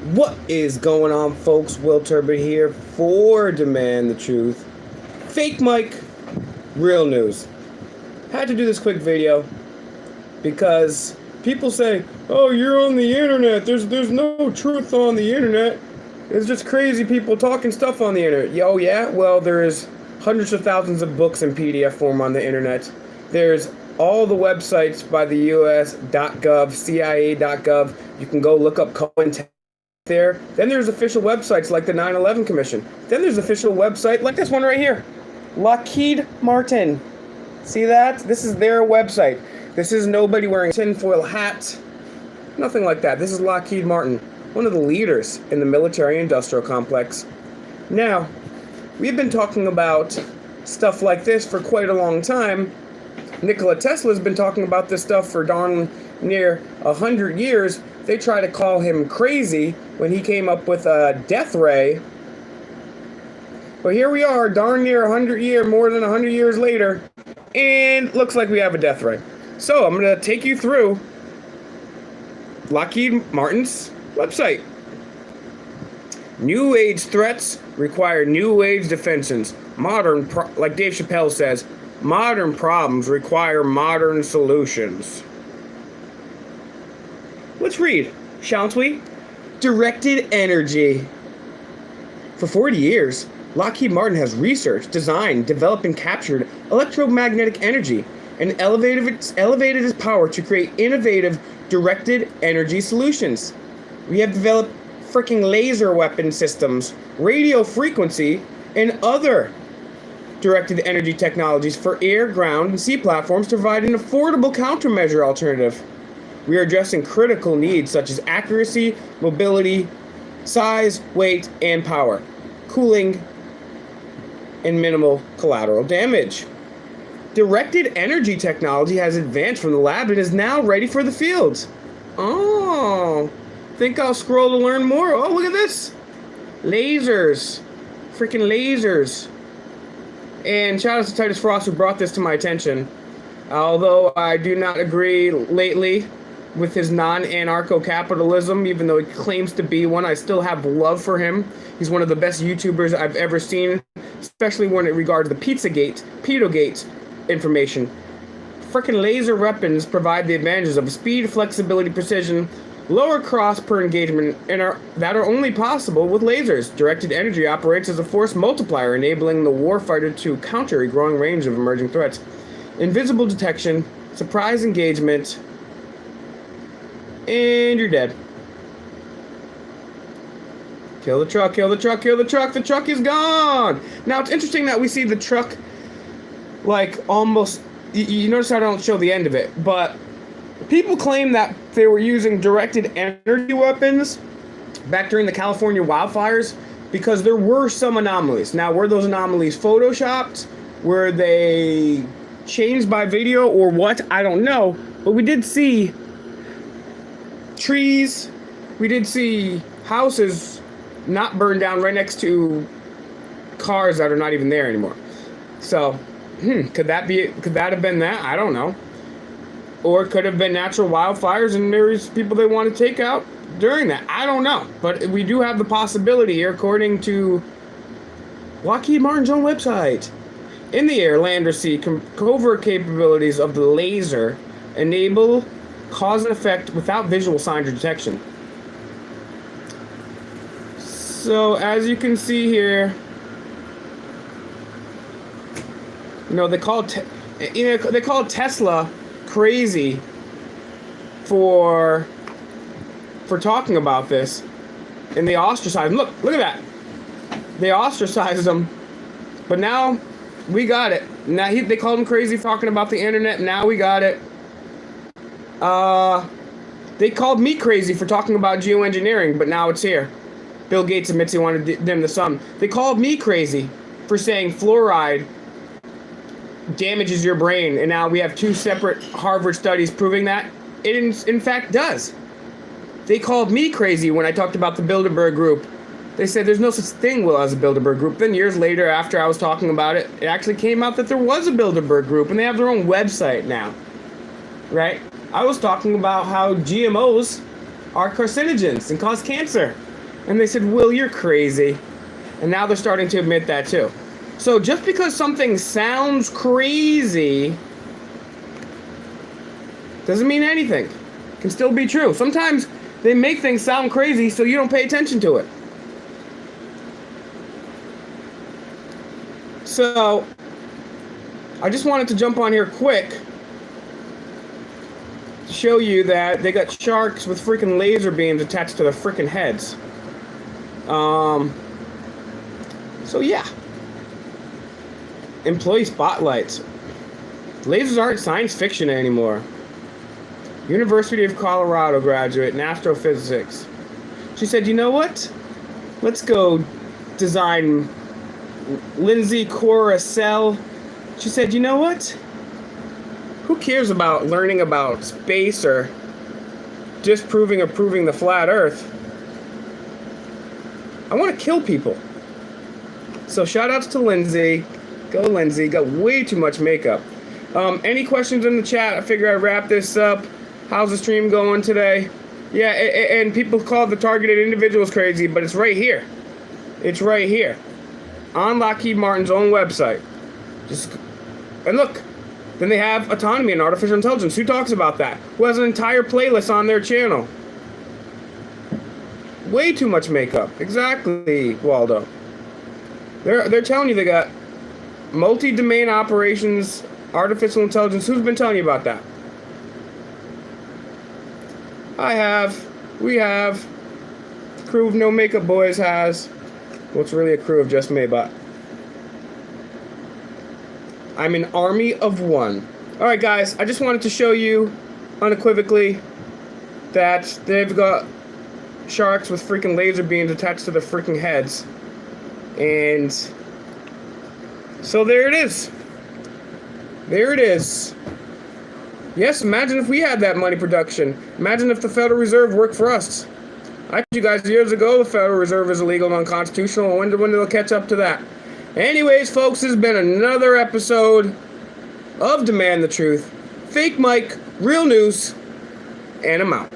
What is going on, folks? Will Turbot here for Demand the Truth. Fake Mike, real news. Had to do this quick video because people say, "Oh, you're on the internet. There's no truth on the internet. It's just crazy people talking stuff on the internet." Oh yeah, well there's hundreds of thousands of books in PDF form on the internet. There's all the websites by the US.gov, CIA.gov. You can go look up COINTEL there. Then there's official websites like the 9/11 Commission. Then there's official website like this one right here, Lockheed Martin. See that? This is their website. This is nobody wearing a tinfoil hat. Nothing like that. This is Lockheed Martin, one of the leaders in the military-industrial complex. Now, we've been talking about stuff like this for quite a long time. Nikola Tesla's been talking about this stuff for darn near 100 years. They try to call him crazy when he came up with a death ray. But here we are, darn near more than 100 years later, and looks like we have a death ray. So I'm going to take you through Lockheed Martin's website. New age threats require new age defenses. Like Dave Chappelle says, modern problems require modern solutions. Let's read, shan't we? Directed energy. For 40 years, Lockheed Martin has researched, designed, developed, and captured electromagnetic energy and elevated its power to create innovative directed energy solutions. We have developed freaking laser weapon systems, radio frequency, and other directed energy technologies for air, ground, and sea platforms to provide an affordable countermeasure alternative. We are addressing critical needs such as accuracy, mobility, size, weight, and power, cooling, and minimal collateral damage. Directed energy technology has advanced from the lab and is now ready for the field. Oh, think I'll scroll to learn more. Oh, look at this. Lasers. Freaking lasers. And shout out to Titus Frost who brought this to my attention. Although I do not agree lately with his non-anarcho-capitalism, even though he claims to be one, I still have love for him. He's one of the best YouTubers I've ever seen, especially when it regards the Pizzagate information. Frickin' laser weapons provide the advantages of speed, flexibility, precision, lower cost per engagement, and that are only possible with lasers. Directed energy operates as a force multiplier, enabling the warfighter to counter a growing range of emerging threats. Invisible detection, surprise engagement, and you're dead. Kill the truck, kill the truck, kill the truck. The truck is gone. Now, it's interesting that we see the truck, like, almost... You notice I don't show the end of it, but people claim that they were using directed energy weapons back during the California wildfires because there were some anomalies. Now, were those anomalies photoshopped? Were they changed by video or what? I don't know. But we did see trees. We did see houses not burned down right next to cars that are not even there anymore. So, could that have been that? I don't know. Or it could have been natural wildfires and there's people they want to take out during that. I don't know. But we do have the possibility here, according to Lockheed Martin's own website. In the air, land, or sea, covert capabilities of the laser enable cause and effect without visual signs or detection. So, as you can see here, they call Tesla crazy for talking about this, and they ostracized him. Look at that. They ostracized him, but now we got it. Now they called him crazy for talking about the internet. Now we got it. They called me crazy for talking about geoengineering, but now it's here. Bill Gates admits he wanted to dim the sun. They called me crazy for saying fluoride damages your brain, and now we have two separate Harvard studies proving that it in fact does. They called me crazy when I talked about the Bilderberg Group. They said there's no such thing, as a Bilderberg Group. Then years later, after I was talking about it, it actually came out that there was a Bilderberg Group, and they have their own website now. Right? I was talking about how GMOs are carcinogens and cause cancer. And they said, Will, you're crazy. And now they're starting to admit that too. So just because something sounds crazy doesn't mean anything. It can still be true. Sometimes they make things sound crazy so you don't pay attention to it. So I just wanted to jump on here quick to show you that they got sharks with freaking laser beams attached to their freaking heads. So yeah. Employee spotlights. Lasers aren't science fiction anymore. University of Colorado graduate in astrophysics. She said, you know what? Let's go design Lindsay Coracell. She said, you know what? Who cares about learning about space or disproving or proving the flat earth? I want to kill people. So shout outs to Lindsay. Go Lindsay. Got way too much makeup. Any questions in the chat? I figure I'd wrap this up. How's the stream going today? Yeah, and people call the targeted individuals crazy, but it's right here. It's right here. On Lockheed Martin's own website. And look, then they have autonomy and artificial intelligence. Who talks about that? Who has an entire playlist on their channel? Way too much makeup. Exactly, Waldo. They're telling you they got multi-domain operations, artificial intelligence. Who's been telling you about that? I have. We have. The crew of No Makeup Boys has. Well, it's really a crew of just me, but I'm an army of one. Alright, guys, I just wanted to show you unequivocally that they've got sharks with freaking laser beams attached to their freaking heads. And so there it is. There it is. Yes, imagine if we had that money production. Imagine if the Federal Reserve worked for us. I told you guys years ago the Federal Reserve is illegal and unconstitutional. I wonder when they'll catch up to that. Anyways, folks, this has been another episode of Demand the Truth. Fake Mike, real news, and I'm out.